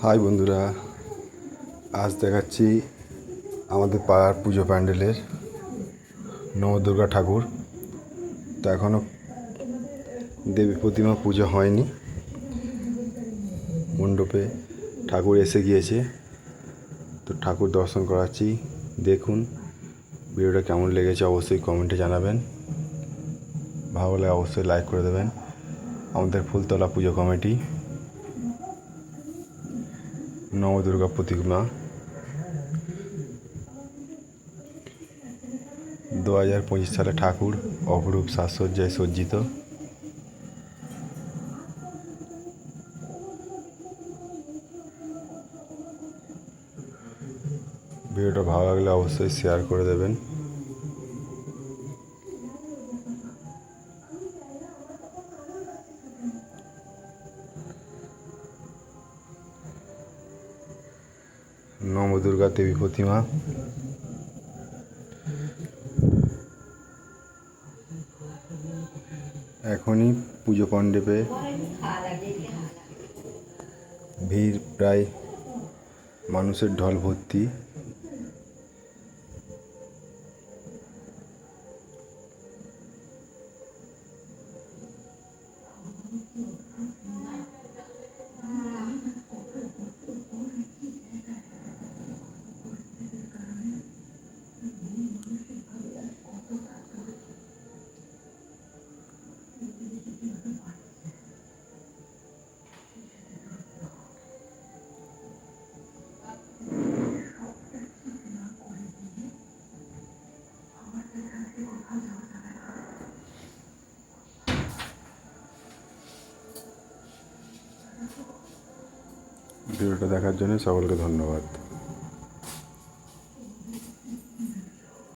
High বন্ধুরা, আজ দেখাচ্ছি আমাদের পাড়ার পুজো প্যান্ডেলের নবদুর্গা ঠাকুর। তো এখনও দেবী প্রতিমা পুজো হয়নি, মণ্ডপে ঠাকুর এসে গিয়েছে। তো ঠাকুর দর্শন করাচ্ছি, দেখুন। ভিডিওটা কেমন লেগেছে অবশ্যই কমেন্টে জানাবেন, ভালো লাগলে অবশ্যই লাইক করে দেবেন। আমাদের ফুলতলা পুজো কমিটি নবদুর্গা প্রতিমা 2025 সালে ঠাকুর অপরূপ সাজসজ্জায় সজ্জিত। ভিডিওটা ভালো লাগলে অবশ্যই শেয়ার করে দেবেন। নবদুর্গা দেবী প্রতিমা এখনই পুজো মণ্ডপে ভিড়, প্রায় মানুষের ঢল ভর্তি। ভিডিওটা দেখার জন্য সকলকে ধন্যবাদ।